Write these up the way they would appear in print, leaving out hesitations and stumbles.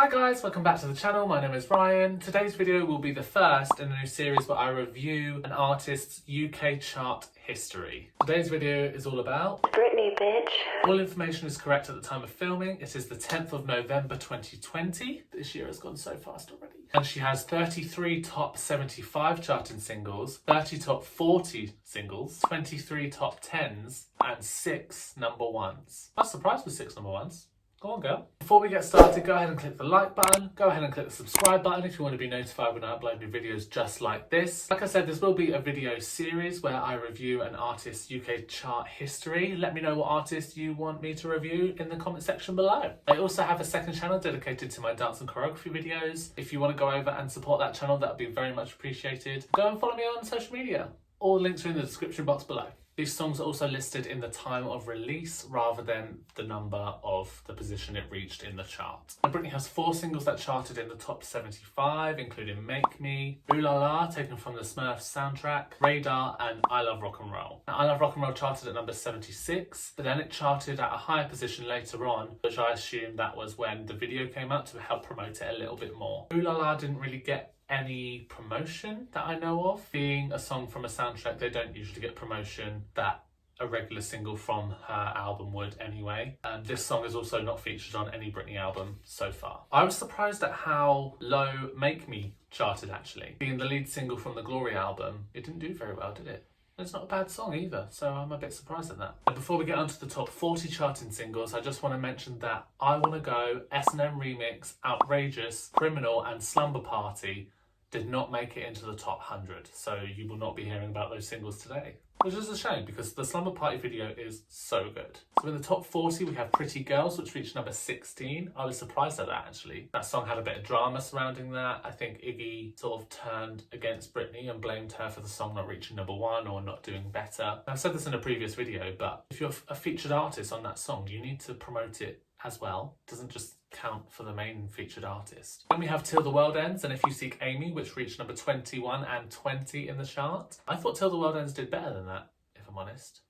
Hi guys, welcome back to the channel. My name is Ryan. Today's video will be the first in a new series where I review an artist's UK chart history. Today's video is all about Britney, bitch. All information is correct at the time of filming. It is the 10th of November 2020. This year has gone so fast already. And she has 33 top 75 charting singles, 30 top 40 singles, 23 top 10s, and 6 number ones. I'm surprised with 6 number ones. Go on, girl. Before we get started, go ahead and click the like button. Go ahead and click the subscribe button if you want to be notified when I upload new videos just like this. Like I said, this will be a video series where I review an artist's UK chart history. Let me know what artist you want me to review in the comment section below. I also have a second channel dedicated to my dance and choreography videos. If you want to go over and support that channel, that would be very much appreciated. Go and follow me on social media. All links are in the description box below. These songs are also listed in the time of release rather than the number of the position it reached in the chart. Now, Britney has 4 singles that charted in the top 75, including Make Me, Ooh La La, taken from the Smurfs soundtrack, Radar, and I Love Rock and Roll. Now, I Love Rock and Roll charted at number 76, but then it charted at a higher position later on, which I assume that was when the video came out to help promote it a little bit more. Ooh La La didn't really get any promotion that I know of. Being a song from a soundtrack, they don't usually get promotion that a regular single from her album would anyway. And this song is also not featured on any Britney album so far. I was surprised at how low Make Me charted actually. Being the lead single from the Glory album, it didn't do very well, did it? It's not a bad song either, so I'm a bit surprised at that. And before we get onto the top 40 charting singles, I just want to mention that I Wanna Go, S&M Remix, Outrageous, Criminal, and Slumber Party did not make it into the top 100, so you will not be hearing about those singles today. Which is a shame because the Slumber Party video is so good. So in the top 40 we have Pretty Girls, which reached number 16. I was surprised at that actually. That song had a bit of drama surrounding that. I think Iggy sort of turned against Britney and blamed her for the song not reaching number 1 or not doing better. I've said this in a previous video, but if you're a featured artist on that song, you need to promote it as well. It doesn't just count for the main featured artist. Then we have Till the World Ends and If You Seek Amy, which reached number 21 and 20 in the chart. I thought Till the World Ends did better than that, if I'm honest.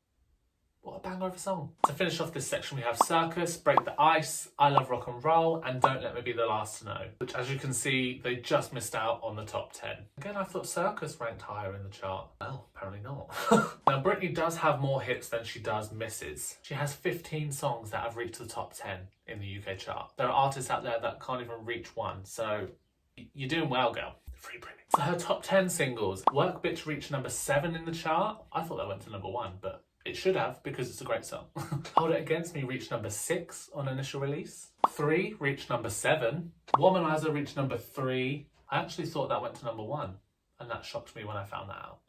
What a banger of a song. To finish off this section, we have Circus, Break the Ice, I Love Rock and Roll, and Don't Let Me Be the Last to Know, which as you can see, they just missed out on the top 10. Again, I thought Circus ranked higher in the chart. Well, apparently not. Now, Britney does have more hits than she does misses. She has 15 songs that have reached the top 10 in the UK chart. There are artists out there that can't even reach one, so you're doing well, girl. Free Britney. So her top 10 singles, Work Bitch reached number 7 in the chart. I thought that went to number 1, but it should have because it's a great song. Hold It Against Me reached number 6 on initial release. 3 reached number 7. Womanizer reached number 3. I actually thought that went to number 1. And that shocked me when I found that out.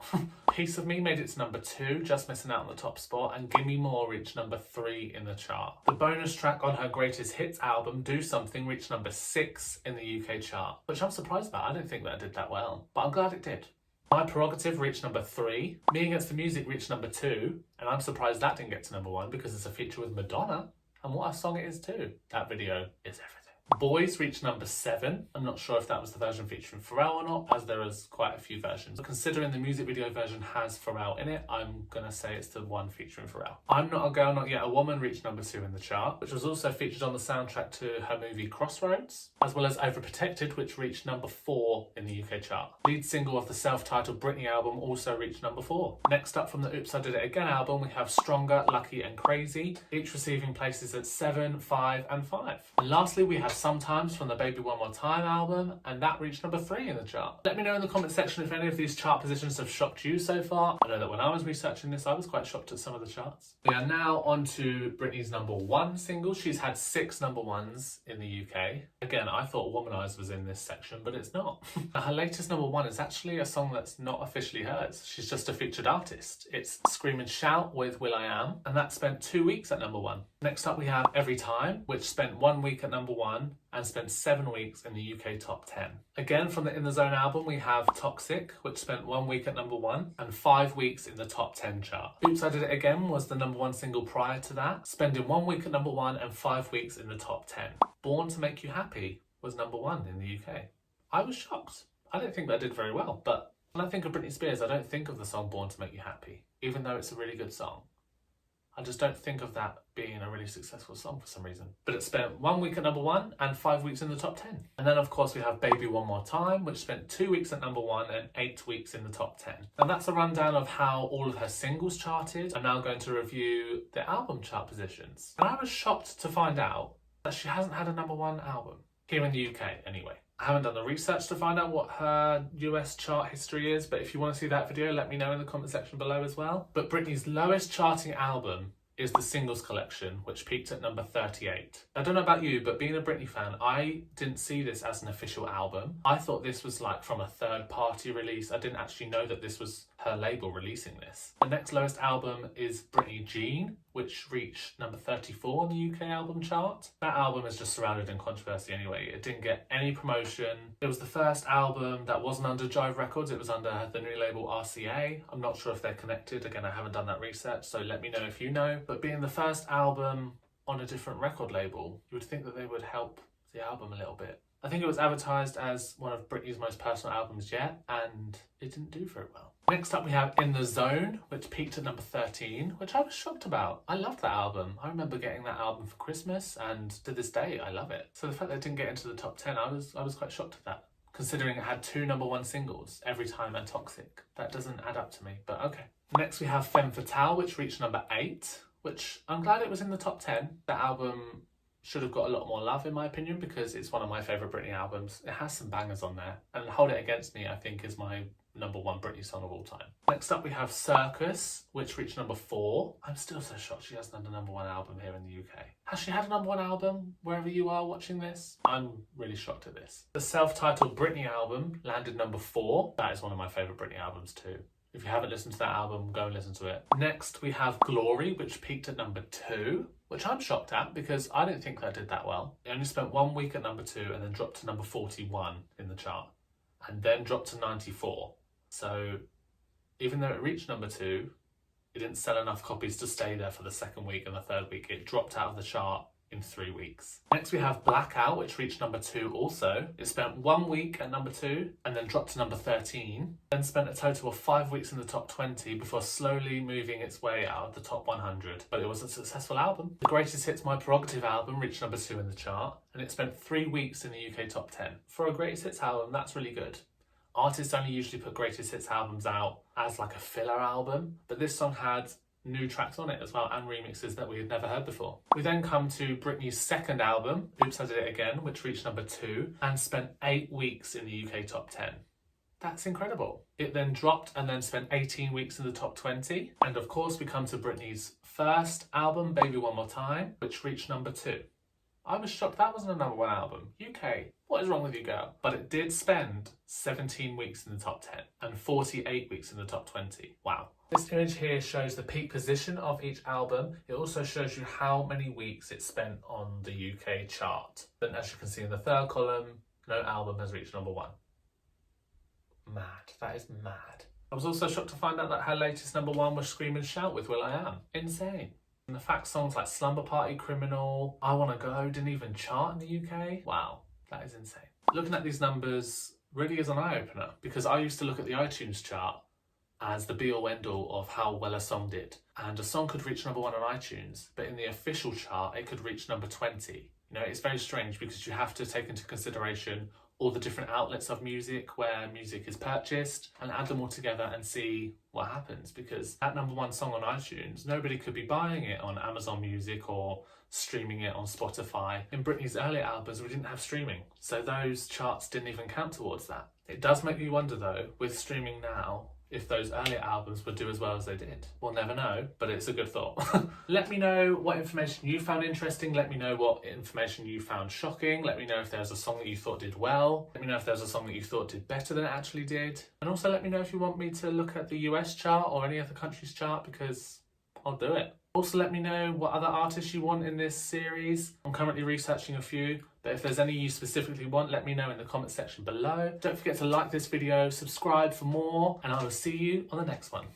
Piece of Me made it to number 2, just missing out on the top spot, and Gimme More reached number 3 in the chart. The bonus track on her greatest hits album, Do Something, reached number 6 in the UK chart, which I'm surprised about. I don't think that did that well, but I'm glad it did. My Prerogative reached number 3, Me Against the Music reached number 2, and I'm surprised that didn't get to number 1 because it's a feature with Madonna, and what a song it is too. That video is everything. Boys reached number 7. I'm not sure if that was the version featuring Pharrell or not, as there is quite a few versions. But considering the music video version has Pharrell in it, I'm gonna say it's the one featuring Pharrell. I'm Not a Girl, Not Yet a Woman reached number 2 in the chart, which was also featured on the soundtrack to her movie Crossroads, as well as Overprotected, which reached number 4 in the UK chart. Lead single of the self-titled Britney album also reached number 4. Next up from the Oops I Did It Again album, we have Stronger, Lucky and Crazy, each receiving places at 7, 5 and 5. And lastly, we have Sometimes from the Baby One More Time album, and that reached number 3 in the chart. Let me know in the comment section if any of these chart positions have shocked you so far. I know that when I was researching this, I was quite shocked at some of the charts. We are now on to Britney's number 1 single. She's had 6 number 1s in the UK. Again, I thought Womanizer was in this section, but it's not. Her latest number 1 is actually a song that's not officially hers. She's just a featured artist. It's Scream and Shout with Will I Am, and that spent 2 weeks at number 1. Next up we have Every Time, which spent 1 week at number 1 and spent 7 weeks in the UK top 10. Again, from the In The Zone album, we have Toxic, which spent 1 week at number 1 and 5 weeks in the top 10 chart. Oops I Did It Again was the number 1 single prior to that, spending 1 week at number 1 and 5 weeks in the top 10. Born to Make You Happy was number 1 in the UK. I was shocked. I don't think that did very well, but when I think of Britney Spears, I don't think of the song Born to Make You Happy, even though it's a really good song. I just don't think of that being a really successful song for some reason. But it spent 1 week at number 1 and 5 weeks in the top 10. And then of course we have Baby One More Time, which spent 2 weeks at number 1 and 8 weeks in the top 10. And that's a rundown of how all of her singles charted. I'm now going to review the album chart positions. And I was shocked to find out that she hasn't had a number 1 album, here in the UK anyway. I haven't done the research to find out what her US chart history is, but if you want to see that video, let me know in the comment section below as well. But Britney's lowest charting album is the Singles Collection, which peaked at number 38. I don't know about you, but being a Britney fan, I didn't see this as an official album. I thought this was like from a third-party release. I didn't actually know that this was her label releasing this. The next lowest album is Britney Jean, which reached number 34 on the UK album chart. That album is just surrounded in controversy anyway. It didn't get any promotion. It was the first album that wasn't under Jive Records. It was under the new label RCA. I'm not sure if they're connected. Again, I haven't done that research, so let me know if you know. But being the first album on a different record label, you would think that they would help the album a little bit. I think it was advertised as one of Britney's most personal albums yet, and it didn't do very well. Next up we have In The Zone, which peaked at number 13, which I was shocked about. I loved that album. I remember getting that album for Christmas, and to this day I love it. So the fact that it didn't get into the top 10, I was quite shocked at that, considering it had 2 number 1 singles, Every Time and Toxic. That doesn't add up to me, but okay. Next we have Femme Fatale, which reached number 8, which I'm glad it was in the top 10. The album should have got a lot more love in my opinion, because it's one of my favourite Britney albums. It has some bangers on there, and Hold It Against Me I think is my number 1 Britney song of all time. Next up we have Circus, which reached number 4. I'm still so shocked she hasn't had a number 1 album here in the UK. Has she had a number 1 album wherever you are watching this? I'm really shocked at this. The self-titled Britney album landed number 4. That is one of my favourite Britney albums too. If you haven't listened to that album, go and listen to it. Next we have Glory, which peaked at number 2, which I'm shocked at because I didn't think that did that well. It only spent 1 week at number 2 and then dropped to number 41 in the chart, and then dropped to 94. So even though it reached number 2, it didn't sell enough copies to stay there for the 2nd week and the 3rd week. It dropped out of the chart in 3 weeks. Next we have Blackout, which reached number 2 also. It spent 1 week at number 2 and then dropped to number 13, then spent a total of 5 weeks in the top 20 before slowly moving its way out of the top 100. But it was a successful album. The Greatest Hits My Prerogative album reached number 2 in the chart, and it spent 3 weeks in the UK top 10. For a Greatest Hits album, that's really good. Artists only usually put Greatest Hits albums out as like a filler album, but this song had new tracks on it as well and remixes that we had never heard before. We then come to Britney's 2nd album, Oops I Did It Again, which reached number 2 and spent 8 weeks in the UK top 10. That's incredible. It then dropped and then spent 18 weeks in the top 20. And of course we come to Britney's 1st album, Baby One More Time, which reached number 2. I was shocked that wasn't a number 1 album. UK, what is wrong with you, girl? But it did spend 17 weeks in the top 10 and 48 weeks in the top 20. Wow. This image here shows the peak position of each album. It also shows you how many weeks it spent on the UK chart. Then as you can see in the 3rd column, no album has reached number 1. Mad. That is mad. I was also shocked to find out that her latest number 1 was Scream and Shout with will.i.am. Insane. And the fact songs like Slumber Party, Criminal, I Wanna Go didn't even chart in the UK. Wow, that is insane. Looking at these numbers really is an eye-opener, because I used to look at the iTunes chart as the be-all end-all of how well a song did. And a song could reach number 1 on iTunes, but in the official chart it could reach number 20. You know, it's very strange because you have to take into consideration all the different outlets of music where music is purchased and add them all together and see what happens, because that number 1 song on iTunes, nobody could be buying it on Amazon Music or streaming it on Spotify. In Britney's earlier albums we didn't have streaming, so those charts didn't even count towards that. It does make me wonder though, with streaming now, if those earlier albums would do as well as they did. We'll never know, but it's a good thought. Let me know what information you found interesting. Let me know what information you found shocking. Let me know if there's a song that you thought did well. Let me know if there's a song that you thought did better than it actually did. And also let me know if you want me to look at the US chart or any other country's chart, because I'll do it. Also let me know what other artists you want in this series. I'm currently researching a few, but if there's any you specifically want, let me know in the comment section below. Don't forget to like this video, subscribe for more, and I will see you on the next one.